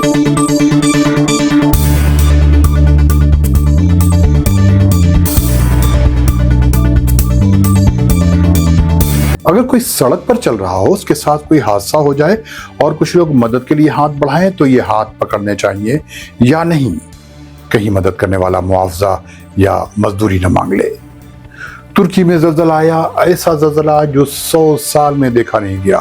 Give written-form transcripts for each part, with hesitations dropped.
اگر کوئی سڑک پر چل رہا ہو، اس کے ساتھ کوئی حادثہ ہو جائے اور کچھ لوگ مدد کے لیے ہاتھ بڑھائیں تو یہ ہاتھ پکڑنے چاہیے یا نہیں؟ کہیں مدد کرنے والا معاوضہ یا مزدوری نہ مانگ لے۔ ترکی میں زلزلہ آیا، ایسا زلزلہ جو 100 سال میں دیکھا نہیں گیا۔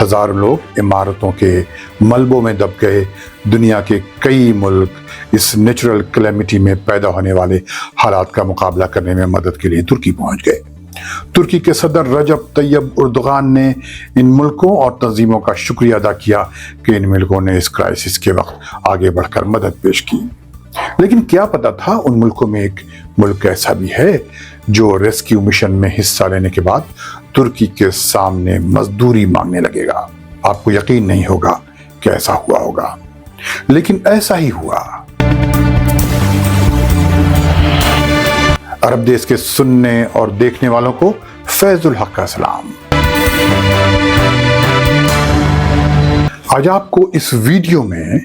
ہزاروں لوگ عمارتوں کے ملبوں میں دب گئے۔ دنیا کے کئی ملک اس نیچرل کلیمٹی میں پیدا ہونے والے حالات کا مقابلہ کرنے میں مدد کے لیے ترکی پہنچ گئے۔ ترکی کے صدر رجب طیب اردوغان نے ان ملکوں اور تنظیموں کا شکریہ ادا کیا کہ ان ملکوں نے اس کرائسس کے وقت آگے بڑھ کر مدد پیش کی۔ لیکن کیا پتا تھا ان ملکوں میں ایک ملک ایسا بھی ہے جو ریسکیو مشن میں حصہ لینے کے بعد ترکی کے سامنے مزدوری مانگنے لگے گا۔ آپ کو یقین نہیں ہوگا کہ ایسا ہوا ہوگا، لیکن ایسا ہی ہوا۔ عرب دیش کے سننے اور دیکھنے والوں کو فیض الحق کا سلام۔ آج آپ کو اس ویڈیو میں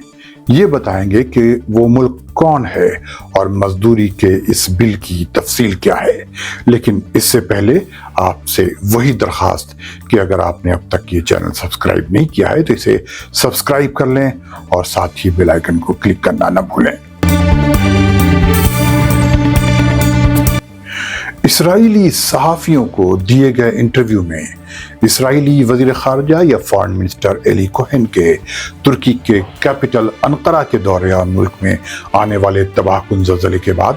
یہ بتائیں گے کہ وہ ملک کون ہے اور مزدوری کے اس بل کی تفصیل کیا ہے۔ لیکن اس سے پہلے آپ سے وہی درخواست کہ اگر آپ نے اب تک یہ چینل سبسکرائب نہیں کیا ہے تو اسے سبسکرائب کر لیں اور ساتھ ہی بیل آئیکن کو کلک کرنا نہ بھولیں۔ اسرائیلی صحافیوں کو دیے گئے انٹرویو میں اسرائیلی وزیر خارجہ یا فارن منسٹر ایلی کوہن کے ترکی کے کیپٹل انقرہ کے دورے ملک میں آنے والے تباہ کن زلزلے کے بعد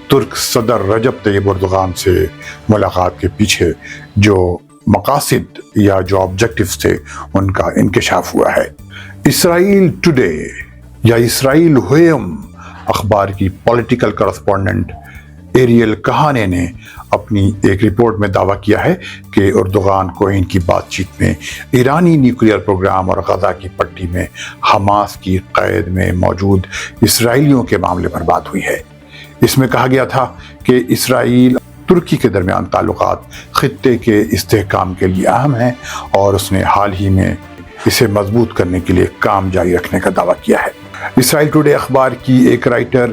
ترک صدر رجب طیب اردوغان سے ملاقات کے پیچھے جو مقاصد یا جو آبجیکٹیوز تھے ان کا انکشاف ہوا ہے۔ اسرائیل ٹوڈے یا اسرائیل ہوئم اخبار کی پولیٹیکل کرسپونڈنٹ ایریل کہانے نے اپنی ایک رپورٹ میں دعویٰ کیا ہے کہ اردوغان کوہین کی بات چیت میں ایرانی نیوکلیئر پروگرام اور غزہ کی پٹی میں حماس کی قید میں موجود اسرائیلیوں کے معاملے پر بات ہوئی ہے۔ اس میں کہا گیا تھا کہ اسرائیل ترکی کے درمیان تعلقات خطے کے استحکام کے لیے اہم ہیں اور اس نے حال ہی میں اسے مضبوط کرنے کے لیے کام جاری رکھنے کا دعویٰ کیا ہے۔ اسرائیل ٹوڈے اخبار کی ایک رائٹر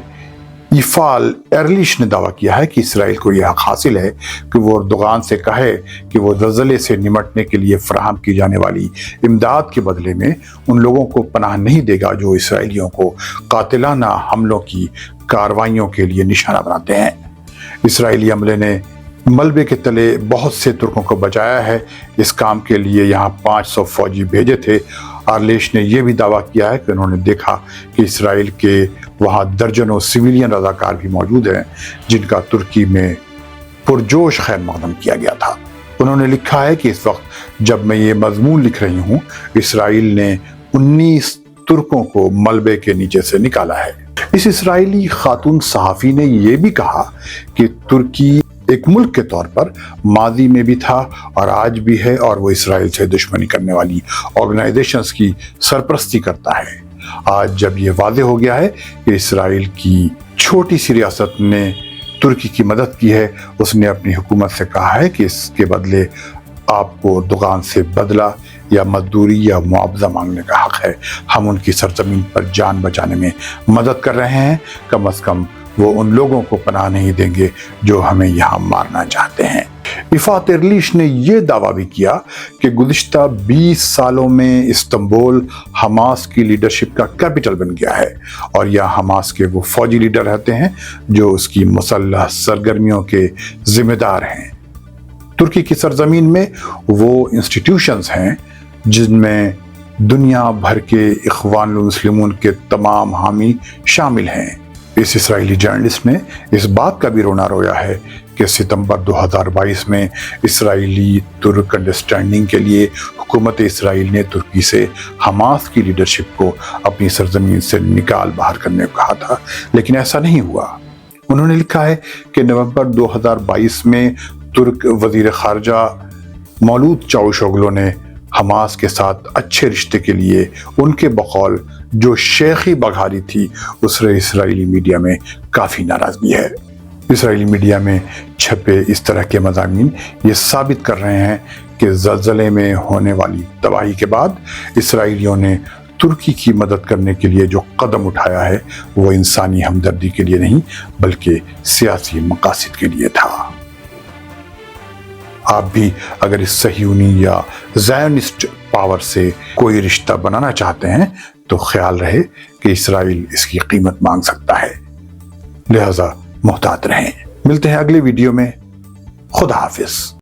ایفال ارلیش نے دعویٰ کیا ہے کہ اسرائیل کو یہ حق حاصل ہے کہ وہ اردوغان سے کہے کہ وہ زلزلے سے نمٹنے کے لیے فراہم کی جانے والی امداد کے بدلے میں ان لوگوں کو پناہ نہیں دے گا جو اسرائیلیوں کو قاتلانہ حملوں کی کارروائیوں کے لیے نشانہ بناتے ہیں۔ اسرائیلی عملے نے ملبے کے تلے بہت سے ترکوں کو بچایا ہے۔ اس کام کے لیے یہاں 500 فوجی بھیجے تھے۔ ارلیش نے یہ بھی دعویٰ کیا ہے کہ انہوں نے دیکھا کہ اسرائیل کے وہاں درجنوں سویلین رضاکار بھی موجود ہیں جن کا ترکی میں پرجوش خیر مقدم کیا گیا تھا۔ انہوں نے لکھا ہے کہ اس وقت جب میں یہ مضمون لکھ رہی ہوں اسرائیل نے 19 ترکوں کو ملبے کے نیچے سے نکالا ہے۔ اس اسرائیلی خاتون صحافی نے یہ بھی کہا کہ ترکی ایک ملک کے طور پر ماضی میں بھی تھا اور آج بھی ہے اور وہ اسرائیل سے دشمنی کرنے والی آرگنائزیشنز کی سرپرستی کرتا ہے۔ آج جب یہ واضح ہو گیا ہے کہ اسرائیل کی چھوٹی سی ریاست نے ترکی کی مدد کی ہے، اس نے اپنی حکومت سے کہا ہے کہ اس کے بدلے آپ کو اردوغان سے بدلہ یا مزدوری یا معاوضہ مانگنے کا حق ہے۔ ہم ان کی سرزمین پر جان بچانے میں مدد کر رہے ہیں، کم از کم وہ ان لوگوں کو پناہ نہیں دیں گے جو ہمیں یہاں مارنا چاہتے ہیں۔ ایفات ارلیش نے یہ دعویٰ بھی کیا کہ گزشتہ 20 سالوں میں استنبول حماس کی لیڈرشپ کا کیپٹل بن گیا ہے اور یہاں حماس کے وہ فوجی لیڈر رہتے ہیں جو اس کی مسلح سرگرمیوں کے ذمہ دار ہیں۔ ترکی کی سرزمین میں وہ انسٹیٹیوشنز ہیں جن میں دنیا بھر کے اخوان المسلمون کے تمام حامی شامل ہیں۔ اس اسرائیلی جرنلسٹ نے اس بات کا بھی رونا رویا ہے کہ ستمبر 2022 میں اسرائیلی ترک انڈرسٹینڈنگ کے لیے حکومت اسرائیل نے ترکی سے حماس کی لیڈرشپ کو اپنی سرزمین سے نکال باہر کرنے کو کہا تھا، لیکن ایسا نہیں ہوا۔ انہوں نے لکھا ہے کہ نومبر 2022 میں ترک وزیر خارجہ مولود چاوشوگلو نے حماس کے ساتھ اچھے رشتے کے لیے ان کے بقول جو شیخی بغاری تھی اس سے اسرائیلی میڈیا میں کافی ناراضگی ہے۔ اسرائیلی میڈیا میں چھپے اس طرح کے مضامین یہ ثابت کر رہے ہیں کہ زلزلے میں ہونے والی تباہی کے بعد اسرائیلیوں نے ترکی کی مدد کرنے کے لیے جو قدم اٹھایا ہے وہ انسانی ہمدردی کے لیے نہیں بلکہ سیاسی مقاصد کے لیے تھا۔ آپ بھی اگر اس صہیونی یا زائونسٹ پاور سے کوئی رشتہ بنانا چاہتے ہیں تو خیال رہے کہ اسرائیل اس کی قیمت مانگ سکتا ہے، لہذا محتاط رہیں۔ ملتے ہیں اگلے ویڈیو میں۔ خدا حافظ۔